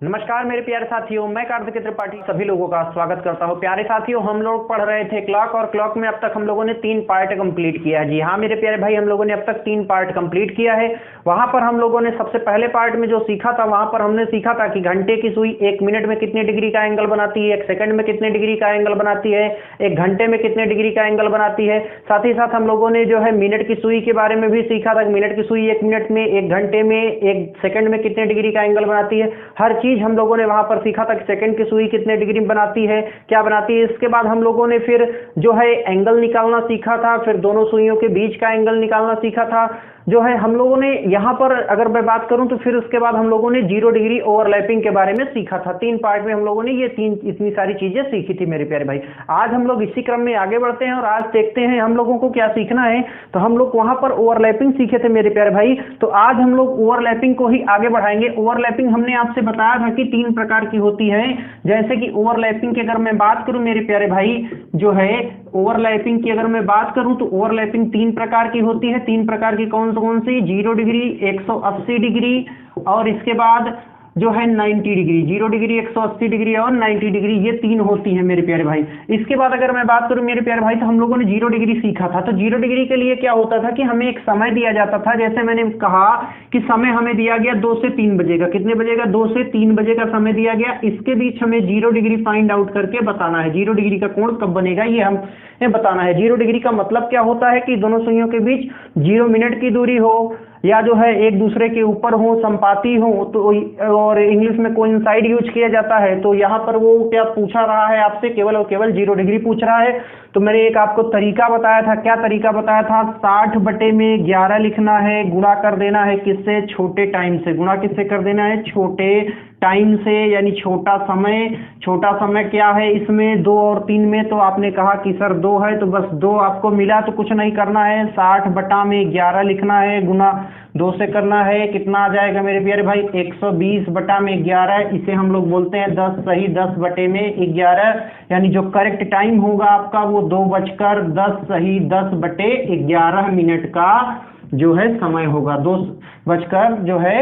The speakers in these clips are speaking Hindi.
नमस्कार मेरे प्यारे साथियों, मैं कार्तिक त्रिपाठी सभी लोगों का स्वागत करता हूं। प्यारे साथियों, हम लोग पढ़ रहे थे क्लॉक और क्लॉक में अब तक हम लोगों ने 3 पार्ट कंप्लीट किया है। जी हाँ मेरे प्यारे भाई, हम लोगों ने अब तक 3 पार्ट कंप्लीट किया है। वहां पर हम लोगों ने सबसे पहले पार्ट में जो सीखा था, वहां पर हमने सीखा था कि घंटे की सुई 1 मिनट में कितने डिग्री का एंगल बनाती है, 1 सेकंड में कितने डिग्री का एंगल बनाती है, 1 घंटे में कितने डिग्री का एंगल बनाती है। साथ ही साथ हम लोगों ने जो है मिनट की सुई के बारे में भी सीखा था कि मिनट की सुई 1 मिनट में, 1 घंटे में, 1 सेकंड में कितने डिग्री का एंगल बनाती है। हर चीज हम लोगों ने वहां पर सीखा था कि सेकंड की सुई कितने डिग्री में बनाती है, क्या बनाती है। इसके बाद हम लोगों ने फिर जो है एंगल निकालना सीखा था, फिर दोनों सुइयों के बीच का एंगल निकालना सीखा था। जो है हम लोगों ने यहाँ पर अगर मैं बात करूं तो फिर उसके बाद हम लोगों ने 0 डिग्री ओवरलैपिंग के बारे में सीखा था। 3 पार्ट में हम लोगों ने ये इतनी सारी चीजें सीखी थी मेरे प्यारे भाई। आज हम लोग इसी क्रम में आगे बढ़ते हैं और आज देखते हैं हम लोगों को क्या सीखना है। तो हम लोग वहां पर ओवरलैपिंग सीखे थे मेरे प्यारे भाई, तो आज हम लोग ओवरलैपिंग को ही आगे बढ़ाएंगे। ओवरलैपिंग हमने आपसे बताया था कि 3 प्रकार की होती है। जैसे कि ओवरलैपिंग की अगर मैं बात करूं मेरे प्यारे भाई, जो है ओवरलैपिंग की अगर मैं बात करूं तो ओवरलैपिंग 3 प्रकार की होती है। 3 प्रकार की कौन सी? 0 डिग्री, 180 डिग्री और इसके बाद जो है 90 डिग्री। 0 डिग्री, 180 डिग्री और 90 डिग्री, ये 3 होती है मेरे प्यारे भाई। इसके बाद अगर मैं बात करूं मेरे प्यारे भाई, तो हम लोगों ने 0 डिग्री सीखा था। तो 0 डिग्री के लिए क्या होता था कि हमें एक समय दिया जाता था। जैसे मैंने कहा कि समय हमें दिया गया 2 से 3 बजे का। कितने बजे का? 2 से 3 बजे का समय दिया गया। इसके बीच हमें 0 डिग्री फाइंड आउट करके बताना है। 0 डिग्री का कोण कब बनेगा ये हमें बताना है। 0 डिग्री का मतलब क्या होता है कि दोनों सुइयों के बीच 0 मिनट की दूरी हो, या जो है एक दूसरे के ऊपर हो, संपाती हो, तो और इंग्लिश में कोइंसाइड यूज किया जाता है। तो यहाँ पर वो क्या पूछा रहा है आपसे? केवल और केवल 0 डिग्री पूछ रहा है। तो मैंने एक आपको तरीका बताया था। क्या तरीका बताया था? 60/11 लिखना है, गुणा कर देना है किससे? छोटे टाइम से। गुणा किससे कर देना है? छोटे टाइम से, यानी छोटा समय। छोटा समय क्या है इसमें? 2 और 3 में तो आपने कहा कि सर 2 है, तो बस 2 आपको मिला तो कुछ नहीं करना है। 60/11 लिखना है, गुना 2 से करना है। कितना आ जाएगा मेरे प्यारे भाई? 120/11। इसे हम लोग बोलते हैं 10 सही 10/11, यानी जो करेक्ट टाइम होगा आपका वो 2:10 सही 10/11 मिनट का जो है समय होगा। 2:10 जो है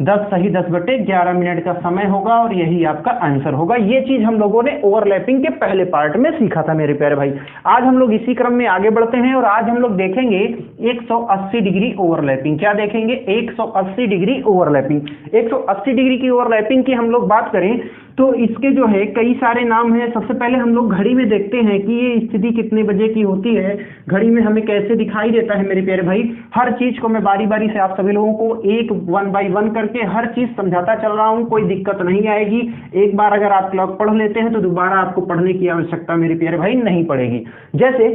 10 सही 10/11 मिनट का समय होगा और यही आपका आंसर होगा। ये चीज हम लोगों ने ओवरलैपिंग के पहले पार्ट में सीखा था मेरे प्यारे भाई। आज हम लोग इसी क्रम में आगे बढ़ते हैं और आज हम लोग देखेंगे 180 डिग्री ओवरलैपिंग। क्या देखेंगे? 180 डिग्री ओवरलैपिंग। 180 डिग्री की ओवरलैपिंग की हम लोग बात करें तो इसके जो है कई सारे नाम हैं। सबसे पहले हम लोग घड़ी में देखते हैं कि ये स्थिति कितने बजे की होती है, घड़ी में हमें कैसे दिखाई देता है मेरे प्यारे भाई। हर चीज को मैं बारी बारी से आप सभी लोगों को एक 1 बाय 1 करके हर चीज समझाता चल रहा हूं, कोई दिक्कत नहीं आएगी। एक बार अगर आप क्लॉक पढ़ लेते हैं तो दोबारा आपको पढ़ने की आवश्यकता मेरे प्यारे भाई नहीं पड़ेगी। जैसे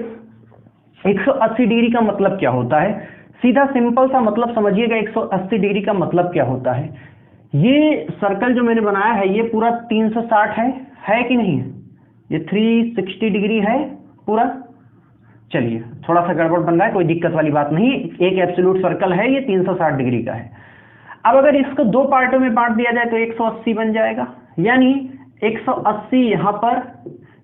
180 डिग्री का मतलब क्या होता है? सीधा सिंपल सा मतलब समझिएगा। 180 डिग्री का मतलब क्या होता है? ये सर्कल जो मैंने बनाया है ये पूरा 360 है कि नहीं है? ये 360 डिग्री है पूरा। चलिए, थोड़ा सा गड़बड़ बन रहा है, कोई दिक्कत वाली बात नहीं। एक एब्सोल्यूट सर्कल है, ये 360 डिग्री का है। अब अगर इसको 2 पार्टों में बांट दिया जाए तो 180 बन जाएगा, यानी 180 यहां पर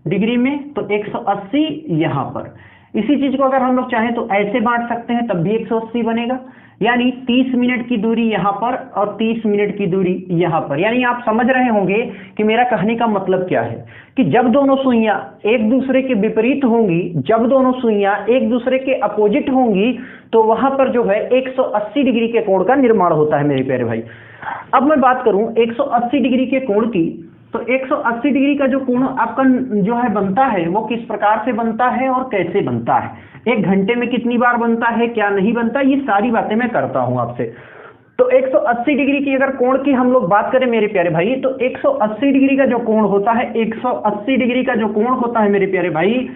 डिग्री में, तो 180 यहां पर। इसी चीज को अगर हम लोग चाहें तो ऐसे बांट सकते हैं, तब भी 180 बनेगा। यानी 30 मिनट की दूरी यहां पर और 30 मिनट की दूरी यहां पर। यानी आप समझ रहे होंगे कि मेरा कहने का मतलब क्या है कि जब दोनों सुइयां एक दूसरे के विपरीत होंगी, जब दोनों सुइयां एक दूसरे के अपोजिट होंगी, तो वहां पर जो है 180 डिग्री के कोण का निर्माण होता है मेरे प्यारे भाई। अब मैं बात करूं 180 डिग्री के कोण की, तो 180 डिग्री का जो कोण आपका जो है बनता है वो किस प्रकार से बनता है और कैसे बनता है, 1 घंटे में कितनी बार बनता है, क्या नहीं बनता, ये सारी बातें मैं करता हूं आपसे। तो 180 डिग्री की अगर कोण की हम लोग बात करें मेरे प्यारे भाई, तो 180 डिग्री का जो कोण होता है, 180 डिग्री का जो कोण होता है मेरे प्यारे भाई,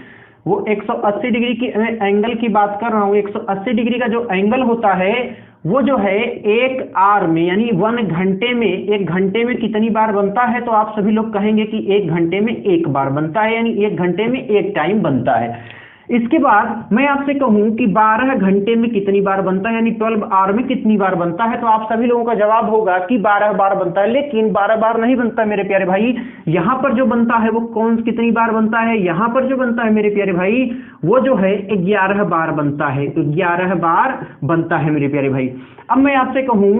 वो 180 डिग्री की एंगल की बात कर रहा हूं। 180 डिग्री का जो एंगल होता है वो जो है 1 आवर में, यानी 1 घंटे में, 1 घंटे में कितनी बार बनता है? तो आप सभी लोग कहेंगे कि 1 घंटे में 1 बार बनता है, यानी 1 घंटे में 1 टाइम बनता है। इसके बाद मैं आपसे कहूं कि 12 घंटे में कितनी बार बनता है, यानी 12 आवर में कितनी बार बनता है, तो आप सभी लोगों का जवाब होगा कि 12 बार बनता है। लेकिन 12 बार नहीं बनता मेरे प्यारे भाई। यहां पर जो बनता है वो कितनी बार बनता है? यहां पर जो बनता है मेरे प्यारे भाई वो जो है 11 बार बनता है। 11 बार बनता है मेरे प्यारे भाई। अब मैं आपसे कहूं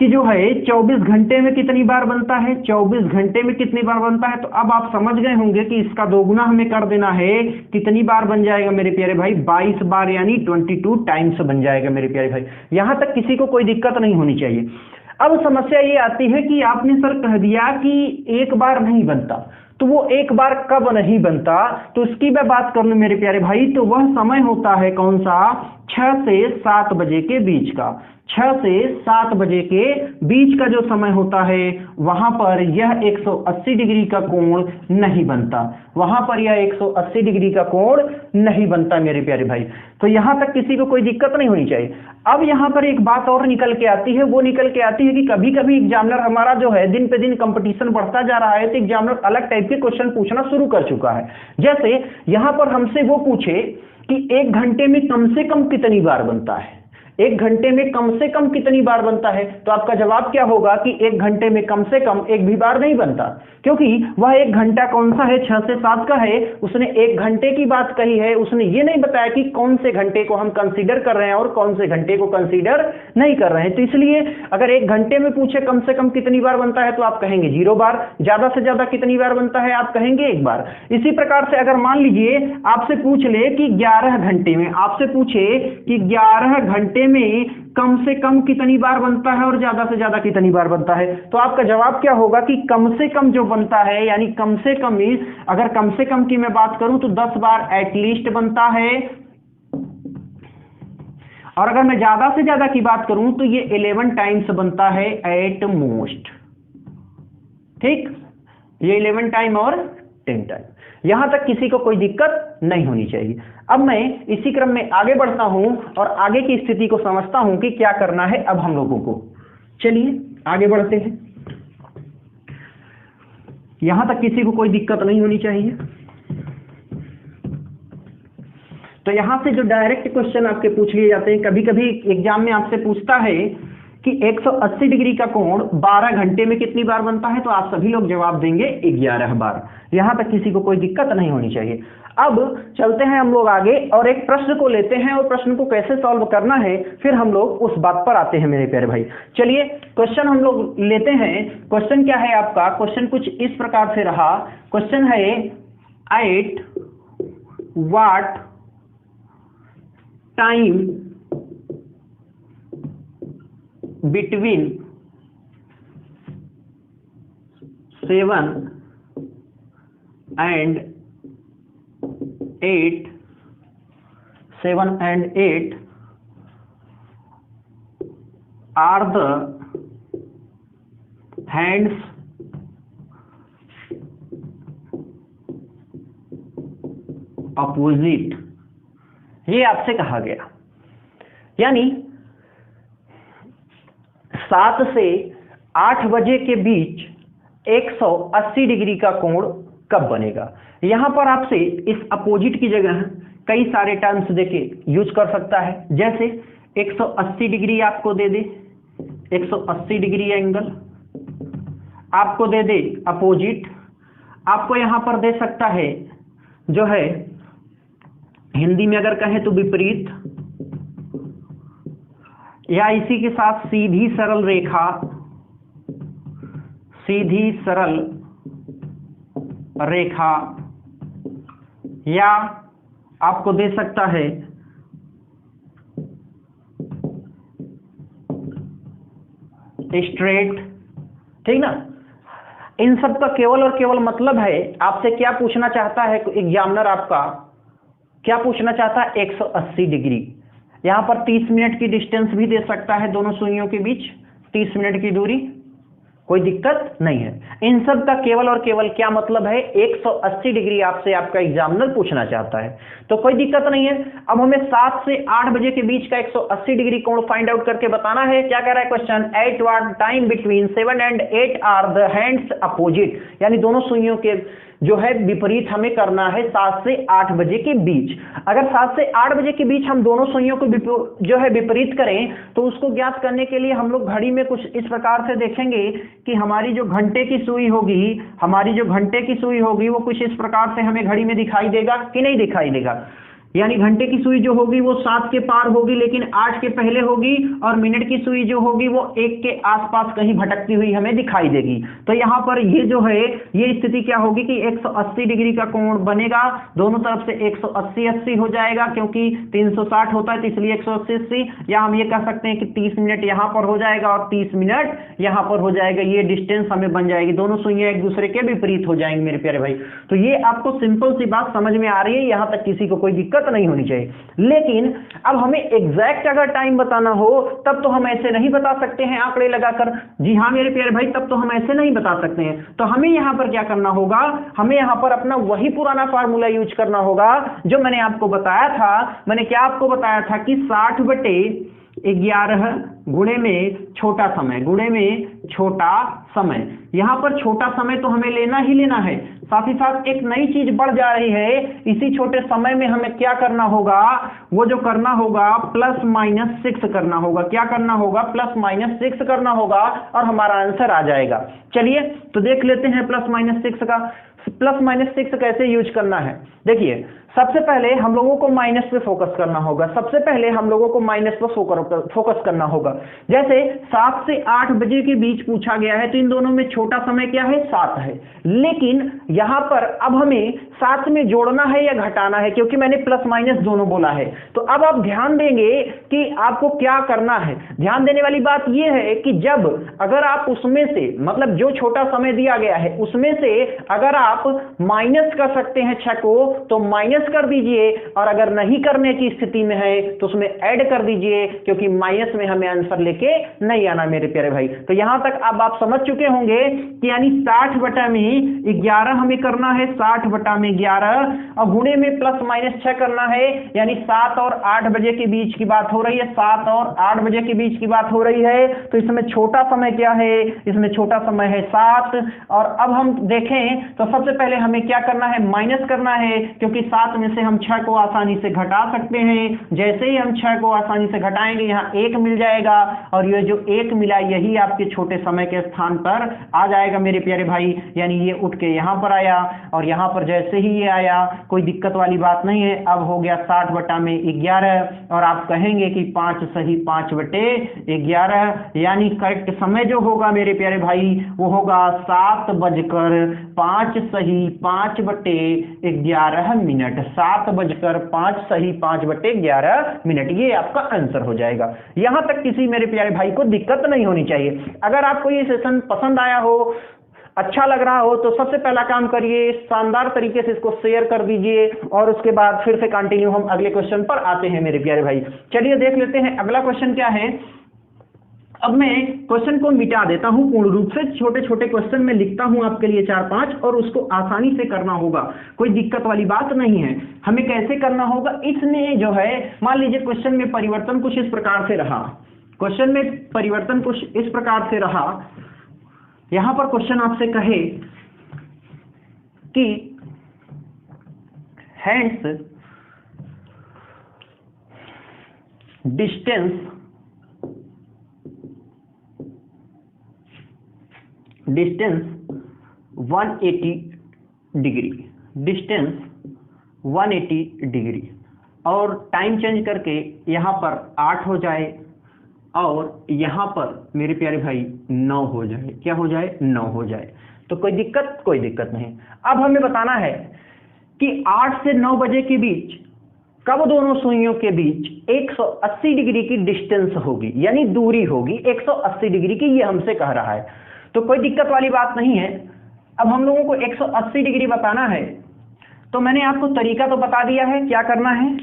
कि जो है 24 घंटे में कितनी बार बनता है, 24 घंटे में कितनी बार बनता है। तो अब आप समझ गए होंगे कि इसका दोगुना हमें कर देना है, कितनी बार बन जाएगा मेरे प्यारे भाई, 22 बार, यानी 22 टाइम्स बन जाएगा मेरे प्यारे भाई। यहां तक किसी को कोई दिक्कत नहीं होनी चाहिए। अब समस्या ये आती है कि आपने सर कह दिया कि एक बार नहीं बनता, तो वो एक बार कब नहीं बनता, तो उसकी मैं बात कर लूं मेरे प्यारे भाई, तो वह समय होता है कौन सा, 6 से 7 बजे के बीच का। 6 से 7 बजे के बीच का जो समय होता है वहां पर यह 180 डिग्री का कोण नहीं बनता, वहां पर यह 180 डिग्री का कोण नहीं बनता मेरे प्यारे भाई। तो यहां तक किसी को कोई दिक्कत नहीं होनी चाहिए। अब यहां पर एक बात और निकल के आती है, वो निकल के आती है कि कभी कभी एग्जामिनर हमारा जो है दिन पे दिन कंपटीशन बढ़ता जा रहा है, तो एग्जामिनर अलग टाइप के क्वेश्चन पूछना शुरू कर चुका है। जैसे यहां पर हमसे वो पूछे कि 1 घंटे में कम से कम कितनी बार बनता है, 1 घंटे में कम से कम कितनी बार बनता है, तो आपका जवाब क्या होगा कि 1 घंटे में कम से कम एक भी बार नहीं बनता, क्योंकि वह 1 घंटा कौन सा है, 6 से 7 का है। उसने 1 घंटे की बात कही है, उसने ये नहीं बताया कि कौन से घंटे को हम कंसीडर कर रहे हैं और कौन से घंटे को कंसीडर नहीं कर रहे हैं। तो इसलिए अगर 1 घंटे में पूछे कम से कम कितनी बार बनता है, तो आप कहेंगे 0 बार, ज्यादा से ज्यादा कितनी बार बनता है, आप कहेंगे 1 बार। इसी प्रकार से अगर मान लीजिए आपसे पूछ ले कि 11 घंटे में, आपसे पूछे कि 11 घंटे में कम से कम कितनी बार बनता है और ज्यादा से ज्यादा कितनी बार बनता है, तो आपका जवाब क्या होगा कि कम से कम जो बनता है, यानी कम से कम ही, अगर कम से कम की मैं बात करूं तो 10 बार एटलीस्ट बनता है, और अगर मैं ज्यादा से ज्यादा की बात करूं तो ये 11 टाइम्स बनता है एट मोस्ट। ठीक, ये 11 टाइम और 10 टाइम। यहां तक किसी को कोई दिक्कत नहीं होनी चाहिए। अब मैं इसी क्रम में आगे बढ़ता हूं और आगे की स्थिति को समझता हूं कि क्या करना है अब हम लोगों को। चलिए आगे बढ़ते हैं। यहां तक किसी को कोई दिक्कत नहीं होनी चाहिए। तो यहां से जो डायरेक्ट क्वेश्चन आपके पूछ लिए जाते हैं, कभी कभी एग्जाम में आपसे पूछता है कि 180 डिग्री का कोण 12 घंटे में कितनी बार बनता है, तो आप सभी लोग जवाब देंगे 11 बार। यहां तक किसी को कोई दिक्कत नहीं होनी चाहिए। अब चलते हैं हम लोग आगे और एक प्रश्न को लेते हैं, और प्रश्न को कैसे सॉल्व करना है फिर हम लोग उस बात पर आते हैं मेरे प्यारे भाई। चलिए क्वेश्चन हम लोग लेते हैं। क्वेश्चन क्या है आपका, क्वेश्चन कुछ इस प्रकार से रहा। क्वेश्चन है eight what time between 7 and 8 are the hands opposite। ये आपसे कहा गया, यानी 7 से 8 बजे के बीच 180 डिग्री का कोण कब बनेगा। यहां पर आपसे इस अपोजिट की जगह कई सारे टर्म्स देके यूज कर सकता है। जैसे 180 डिग्री आपको दे दे, 180 डिग्री एंगल आपको दे दे अपोजिट, आपको यहां पर दे सकता है जो है हिंदी में अगर कहें तो विपरीत, या इसी के साथ सीधी सरल रेखा, सीधी सरल रेखा, या आपको दे सकता है स्ट्रेट। ठीक ना, इन सब का केवल और केवल मतलब है आपसे क्या पूछना चाहता है एग्जामिनर, आपका क्या पूछना चाहता है, 180 डिग्री। यहां पर 30 मिनट की डिस्टेंस भी दे सकता है दोनों सुइयों के बीच, 30 मिनट की दूरी, कोई दिक्कत नहीं है। इन सब का केवल और केवल क्या मतलब है, 180 डिग्री आपसे आपका एग्जामिनर पूछना चाहता है, तो कोई दिक्कत नहीं है। अब हमें 7 से 8 बजे के बीच का 180 डिग्री कोण फाइंड आउट करके बताना है। क्या कह रहा है question, at what time between 7 and 8 are the hands opposite, यानी दोनों सुइयों के जो है विपरीत हमें करना है 7 से 8 बजे के बीच। अगर 7 से 8 बजे के बीच हम दोनों सुइयों को जो है विपरीत करें, तो उसको ज्ञात करने के लिए हम लोग घड़ी में कुछ इस प्रकार से देखेंगे कि हमारी जो घंटे की सुई होगी, हमारी जो घंटे की सुई होगी वो कुछ इस प्रकार से हमें घड़ी में दिखाई देगा कि नहीं दिखाई देगा। यानी घंटे की सुई जो होगी वो 7 के पार होगी लेकिन 8 के पहले होगी, और मिनट की सुई जो होगी वो 1 के आसपास कहीं भटकती हुई हमें दिखाई देगी। तो यहाँ पर ये जो है ये स्थिति क्या होगी कि 180 डिग्री का कोण बनेगा, दोनों तरफ से 180-80 हो जाएगा, क्योंकि 360 होता है तो इसलिए 180-80, या हम ये कह सकते हैं कि 30 मिनट यहाँ पर हो जाएगा और 30 मिनट यहाँ पर हो जाएगा। ये डिस्टेंस हमें बन जाएगी, दोनों सुइयां एक दूसरे के विपरीत हो जाएंगे मेरे प्यारे भाई। तो ये आपको सिंपल सी बात समझ में आ रही है, यहाँ तक किसी को कोई दिक्कत नहीं होनी चाहिए। लेकिन अब हमें एग्जैक्ट अगर टाइम बताना हो तब तो हम ऐसे नहीं बता सकते हैं आंकड़े लगाकर। जी हाँ मेरे प्यारे भाई, तब तो हम ऐसे नहीं बता सकते हैं। तो हमें यहां पर क्या करना होगा, हमें यहां पर अपना वही पुराना फार्मूला यूज करना होगा जो मैंने आपको बताया था। मैंने क्या आपको बताया था कि 60/11 गुणे में छोटा समय, गुणे में छोटा समय। यहां पर छोटा समय तो हमें लेना ही लेना है, साथ ही साथ एक नई चीज बढ़ जा रही है। इसी छोटे समय में हमें क्या करना होगा, वो जो करना होगा +-6 करना होगा। क्या करना होगा, +-6 करना होगा और हमारा आंसर आ जाएगा। चलिए तो देख लेते हैं +-6 का। +-6 कैसे यूज करना है। देखिए सबसे पहले हम लोगों को माइनस पे फोकस करना होगा, सबसे पहले हम लोगों को माइनस पे फोकस करना होगा। जैसे 7 से 8 बजे के बीच पूछा गया है तो इन दोनों में छोटा समय क्या है, 7 है। लेकिन यहां पर अब हमें 7 में जोड़ना है या घटाना है, क्योंकि मैंने +- दोनों बोला है। तो अब आप ध्यान देंगे कि आपको क्या करना है। ध्यान देने वाली बात यह है कि जब अगर आप उसमें से, मतलब जो छोटा समय दिया गया है उसमें से अगर आप माइनस कर सकते हैं 6 को तो माइनस कर दीजिए, और अगर नहीं करने की स्थिति में है तो उसमें ऐड कर दीजिए, क्योंकि माइनस में हमें आंसर लेके नहीं आना मेरे प्यारे भाई। तो यहां तक अब आप समझ चुके होंगे कि यानी 60/11 हमें करना है, 60/11 और गुणे में +-6 करना है, यानी 7 और 8 बजे के बीच की बात हो रही है, 7 और 8 बजे के बीच की बात हो रही है। तो इसमें छोटा समय क्या है, इसमें छोटा समय है 7। और अब हम देखें तो सबसे पहले हमें क्या करना है, माइनस करना है, क्योंकि 7 में से हम 6 को आसानी से घटा सकते हैं। जैसे ही हम 6 को आसानी से घटाएंगे यहाँ 1 मिल जाएगा, और ये जो 1 मिला यही आपके छोटे समय के स्थान पर आ जाएगा मेरे प्यारे भाई। यानी ये उठ के यहाँ पर आया, और यहाँ पर जैसे ही ये आया कोई दिक्कत वाली बात नहीं है। अब हो गया 60/11, और आप कहेंगे कि 5 सही 5/11, यानी करेक्ट समय जो होगा मेरे प्यारे भाई वो होगा 7:05 सही 5/11 मिनट। 7:05 सही 5/11 मिनट, ये आपका आंसर हो जाएगा। यहां तक किसी मेरे प्यारे भाई को दिक्कत नहीं होनी चाहिए। अगर आपको ये सेशन पसंद आया हो, अच्छा लग रहा हो, तो सबसे पहला काम करिए, शानदार तरीके से इसको शेयर कर दीजिए, और उसके बाद फिर से कंटिन्यू हम अगले क्वेश्चन पर आते हैं मेरे प्यारे भाई। चलिए देख लेते हैं अगला क्वेश्चन क्या है। अब मैं क्वेश्चन को मिटा देता हूं पूर्ण रूप से, छोटे छोटे क्वेश्चन में लिखता हूं आपके लिए 4-5, और उसको आसानी से करना होगा, कोई दिक्कत वाली बात नहीं है। हमें कैसे करना होगा, इसमें जो है मान लीजिए क्वेश्चन में परिवर्तन कुछ इस प्रकार से रहा, क्वेश्चन में परिवर्तन कुछ इस प्रकार से रहा। यहां पर क्वेश्चन आपसे कहे कि hands distance 180 degree, distance 180 degree, और टाइम चेंज करके यहां पर 8 हो जाए, और यहां पर मेरे प्यारे भाई 9 हो जाए। क्या हो जाए, 9 हो जाए। तो कोई दिक्कत नहीं। अब हमें बताना है कि 8 से 9 बजे के बीच कब दोनों सुइयों के बीच 180 डिग्री की डिस्टेंस होगी, यानी दूरी होगी 180 डिग्री की, ये हमसे कह रहा है। तो कोई दिक्कत वाली बात नहीं है। अब हम लोगों को 180 डिग्री बताना है, तो मैंने आपको तरीका तो बता दिया है। क्या करना है,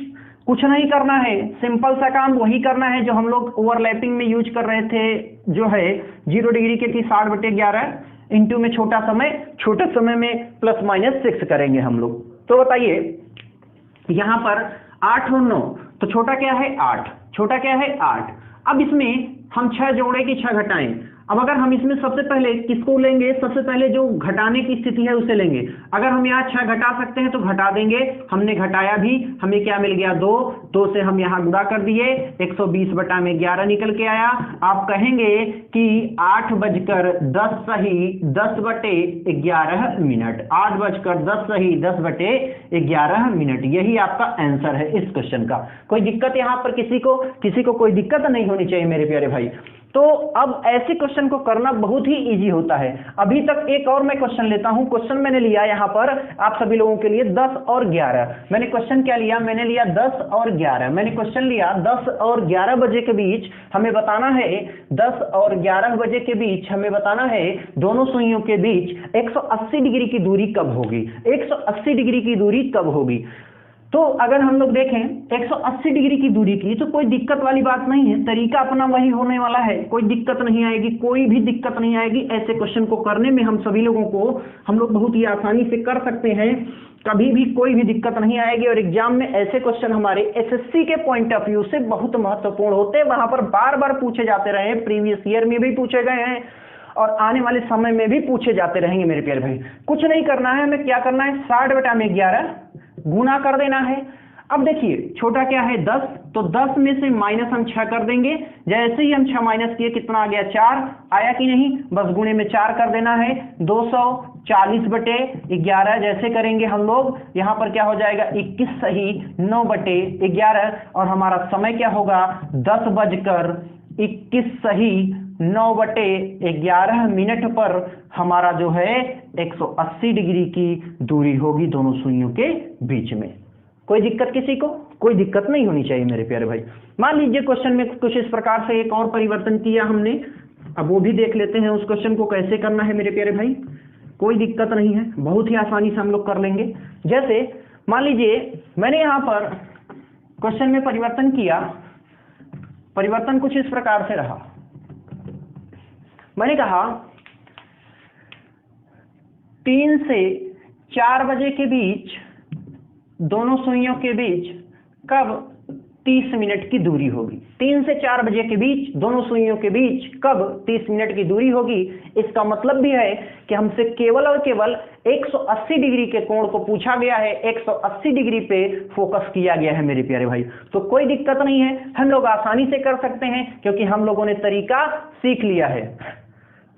कुछ नहीं करना है, सिंपल सा काम वही करना है जो हम लोग ओवरलैपिंग में यूज कर रहे थे, जो है 0 डिग्री के थी 60/11 इंटू में छोटा समय, छोटे समय में +-6 करेंगे हम लोग। तो बताइए यहां पर 8 और 9, तो छोटा क्या है 8, छोटा क्या है 8। अब इसमें हम 6 जोड़े कि 6 घटाएं, अब अगर हम इसमें सबसे पहले किसको लेंगे, सबसे पहले जो घटाने की स्थिति है उसे लेंगे। अगर हम यहाँ 6 घटा सकते हैं तो घटा देंगे, हमने घटाया भी, हमें क्या मिल गया 2, 2 से हम यहाँ गुणा कर दिए, 120 बटा में 11 निकल के आया। आप कहेंगे कि 8:10 सही 10 बटे 11 मिनट, 8:10 सही 10 बटे 11 मिनट, यही आपका आंसर है इस क्वेश्चन का। कोई दिक्कत यहाँ पर किसी को कोई दिक्कत नहीं होनी चाहिए मेरे प्यारे भाई। तो अब ऐसे क्वेश्चन को करना बहुत ही इजी होता है। अभी तक एक और मैं क्वेश्चन लेता हूं। क्वेश्चन मैंने लिया यहां पर आप सभी लोगों के लिए 10 और 11। मैंने क्वेश्चन क्या लिया, मैंने लिया 10 और 11। मैंने क्वेश्चन लिया 10 और 11 बजे के बीच हमें बताना है, 10 और 11 बजे के बीच हमें बताना है दोनों सुइयों के बीच 180 डिग्री की दूरी कब होगी, 180 डिग्री की दूरी कब होगी। तो अगर हम लोग देखें 180 डिग्री की दूरी की, तो कोई दिक्कत वाली बात नहीं है, तरीका अपना वही होने वाला है, कोई दिक्कत नहीं आएगी, कोई भी दिक्कत नहीं आएगी। ऐसे क्वेश्चन को करने में हम सभी लोगों को, हम लोग बहुत ही आसानी से कर सकते हैं, कभी भी कोई भी दिक्कत नहीं आएगी। और एग्जाम में ऐसे क्वेश्चन हमारे एसएससी के पॉइंट ऑफ व्यू से बहुत महत्वपूर्ण होते हैं, वहां पर बार बार पूछे जाते रहे, प्रीवियस ईयर में भी पूछे गए हैं और आने वाले समय में भी पूछे जाते रहेंगे मेरे प्यारे भाई। कुछ नहीं करना है, हमें क्या करना है, 60 बटा में 11 गुना कर देना है। अब देखिए छोटा क्या है 10, तो 10 में से माइनस हम 6 कर देंगे, जैसे ही हम 6 माइनस किए कितना आ गया 4, आया कि नहीं, बस गुणे में 4 कर देना है। 240 बटे 11 जैसे करेंगे हम लोग, यहां पर क्या हो जाएगा 21 सही 9 बटे 11, और हमारा समय क्या होगा 10:21 सही 9 बटे 11 मिनट पर हमारा जो है 180 डिग्री की दूरी होगी दोनों सुइयों के बीच में। कोई दिक्कत किसी को, कोई दिक्कत नहीं होनी चाहिए मेरे प्यारे भाई। मान लीजिए क्वेश्चन में कुछ इस प्रकार से एक और परिवर्तन किया हमने, अब वो भी देख लेते हैं उस क्वेश्चन को कैसे करना है मेरे प्यारे भाई। कोई दिक्कत नहीं है, बहुत ही आसानी से हम लोग कर लेंगे। जैसे मान लीजिए मैंने यहां पर क्वेश्चन में परिवर्तन किया, परिवर्तन कुछ इस प्रकार से रहा, मैंने कहा 3 से 4 बजे के बीच दोनों सुइयों के बीच कब 30 मिनट की दूरी होगी। 3 से 4 बजे के बीच दोनों सुइयों के बीच कब 30 मिनट की दूरी होगी। इसका मतलब भी है कि हमसे केवल और केवल 180 डिग्री के कोण को पूछा गया है, 180 डिग्री पे फोकस किया गया है मेरे प्यारे भाई। तो कोई दिक्कत नहीं है, हम लोग आसानी से कर सकते हैं क्योंकि हम लोगों ने तरीका सीख लिया है।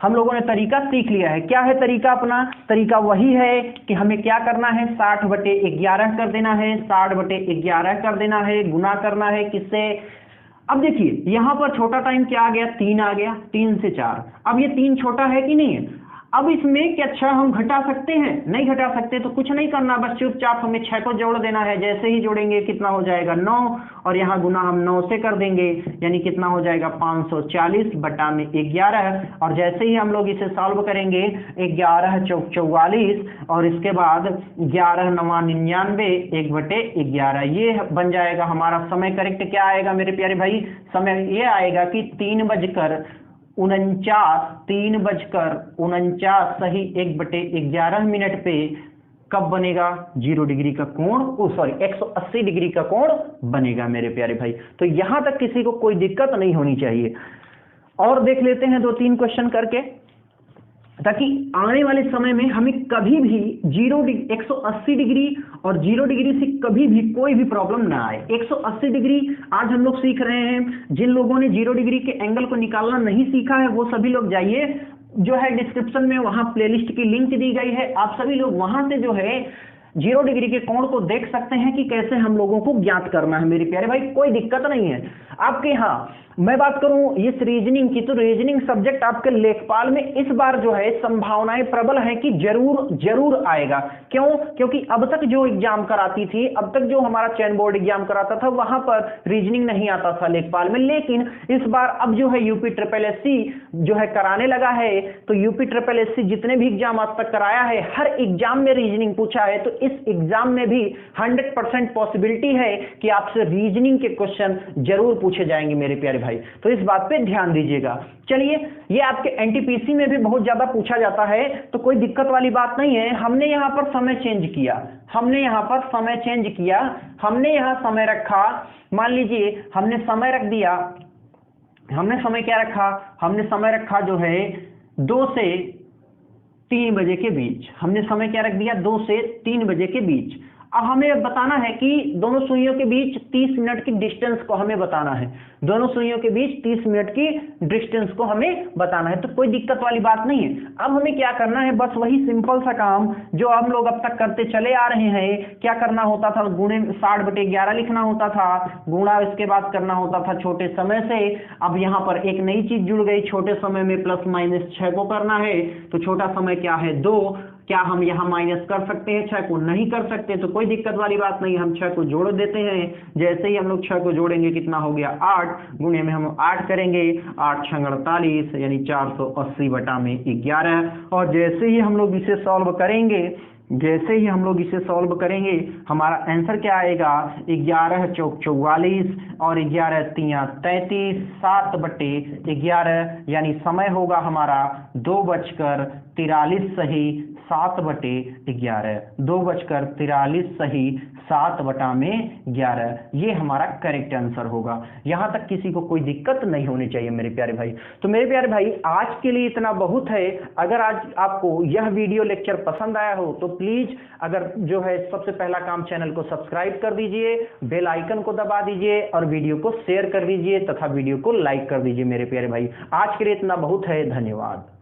हम लोगों ने तरीका सीख लिया है। क्या है तरीका अपना, तरीका वही है कि हमें क्या करना है 60 बटे 11 कर देना है, 60 बटे 11 कर देना है, गुना करना है किससे। अब देखिए यहां पर छोटा टाइम क्या आ गया 3 आ गया, 3 से 4। अब ये 3 छोटा है कि नहीं है। अब इसमें क्या 6 हम घटा सकते हैं, नहीं घटा सकते, तो कुछ नहीं करना, बस चुपचाप हमें 6 को जोड़ देना है। जैसे ही जोड़ेंगे कितना हो जाएगा 9, और यहाँ गुना हम 9 से कर देंगे, यानी कितना हो जाएगा 540 बटा में 11। और जैसे ही हम लोग इसे सॉल्व करेंगे 11 चौक 44, और इसके बाद 11 9 99 1 बटे 11, ये बन जाएगा हमारा समय। करेक्ट क्या आएगा मेरे प्यारे भाई, समय ये आएगा कि 3:49 सही 1 बटे 11 मिनट पे कब बनेगा 0 डिग्री का कोण, 180 डिग्री का कोण बनेगा मेरे प्यारे भाई। तो यहां तक किसी को कोई दिक्कत नहीं होनी चाहिए। और देख लेते हैं 2-3 क्वेश्चन करके, ताकि आने वाले समय में हमें कभी भी 180 डिग्री और 0 डिग्री से कभी भी कोई भी प्रॉब्लम ना आए। 180 डिग्री आज हम लोग सीख रहे हैं। जिन लोगों ने 0 डिग्री के एंगल को निकालना नहीं सीखा है वो सभी लोग जाइए, जो है डिस्क्रिप्शन में वहां प्लेलिस्ट की लिंक दी गई है, आप सभी लोग वहां से जो है 0 डिग्री के कोण को देख सकते हैं कि कैसे हम लोगों को ज्ञात करना है मेरे प्यारे भाई। कोई दिक्कत नहीं है आपके। यहाँ मैं बात करूं इस रीजनिंग की, तो रीजनिंग सब्जेक्ट आपके लेखपाल में इस बार जो है संभावनाएं प्रबल हैं कि जरूर आएगा। क्यों? क्योंकि अब तक जो एग्जाम कराती थी, अब तक जो हमारा चयन बोर्ड एग्जाम कराता था वहां पर रीजनिंग नहीं आता था लेखपाल में, लेकिन इस बार अब जो है यूपी ट्रिपल एससी जो है कराने लगा है। तो यूपी ट्रिपल एससी जितने भी एग्जाम आज तक कराया है, हर एग्जाम में रीजनिंग पूछा है। तो इस एग्जाम में भी 100% पॉसिबिलिटी है कि आपसे रीजनिंग के क्वेश्चन जरूर पूछे जाएंगे मेरे प्यारे भाई। तो इस बात पे ध्यान दीजिएगा। चलिए, ये आपके एनटीपीसी में भी बहुत ज्यादा पूछा जाता है, तो कोई दिक्कत वाली बात नहीं है। हमने यहां पर समय चेंज किया, हमने यहां समय रखा। मान लीजिए हमने समय रख दिया हमने समय क्या रखा, हमने समय रखा जो है 2 से 3 बजे के बीच। हमने समय क्या रख दिया, 2 से 3 बजे के बीच। अब हमें बताना है कि दोनों सुइयों के बीच 30 मिनट की डिस्टेंस को हमें बताना है। दोनों सुइयों के बीच 30 मिनट की डिस्टेंस को हमें बताना है, तो कोई दिक्कत वाली बात नहीं है। अब हमें क्या करना है, बस वही सिंपल सा काम जो हम लोग अब तक करते चले आ रहे हैं। क्या करना होता था, गुणे 60/11 लिखना होता था, गुणा इसके बाद करना होता था छोटे समय से। अब यहाँ पर एक नई चीज जुड़ गई, छोटे समय में प्लस माइनस 6 को करना है। तो छोटा समय क्या है, 2। क्या हम यहाँ माइनस कर सकते हैं 6 को? नहीं कर सकते, तो कोई दिक्कत वाली बात नहीं, हम 6 को जोड़ देते हैं। जैसे ही हम लोग 6 को जोड़ेंगे कितना हो गया, 8। गुणे में हम 8 करेंगे, 8 6 48 यानी 480/11। और जैसे ही हम लोग इसे सॉल्व करेंगे, जैसे ही हम लोग इसे सॉल्व करेंगे, हमारा आंसर क्या आएगा, 11 चौक 44 और 11 तिया 33, 7/11 यानी समय होगा हमारा 2:43 सही 7/11, 2:43 सही 7/11। ये हमारा करेक्ट आंसर होगा। यहां तक किसी को कोई दिक्कत नहीं होनी चाहिए मेरे प्यारे भाई। तो मेरे प्यारे भाई आज के लिए इतना बहुत है। अगर आज आपको यह वीडियो लेक्चर पसंद आया हो तो प्लीज अगर जो है सबसे पहला काम चैनल को सब्सक्राइब कर दीजिए, बेल आइकन को दबा दीजिए और वीडियो को शेयर कर दीजिए तथा वीडियो को लाइक कर दीजिए मेरे प्यारे भाई। आज के लिए इतना बहुत है, धन्यवाद।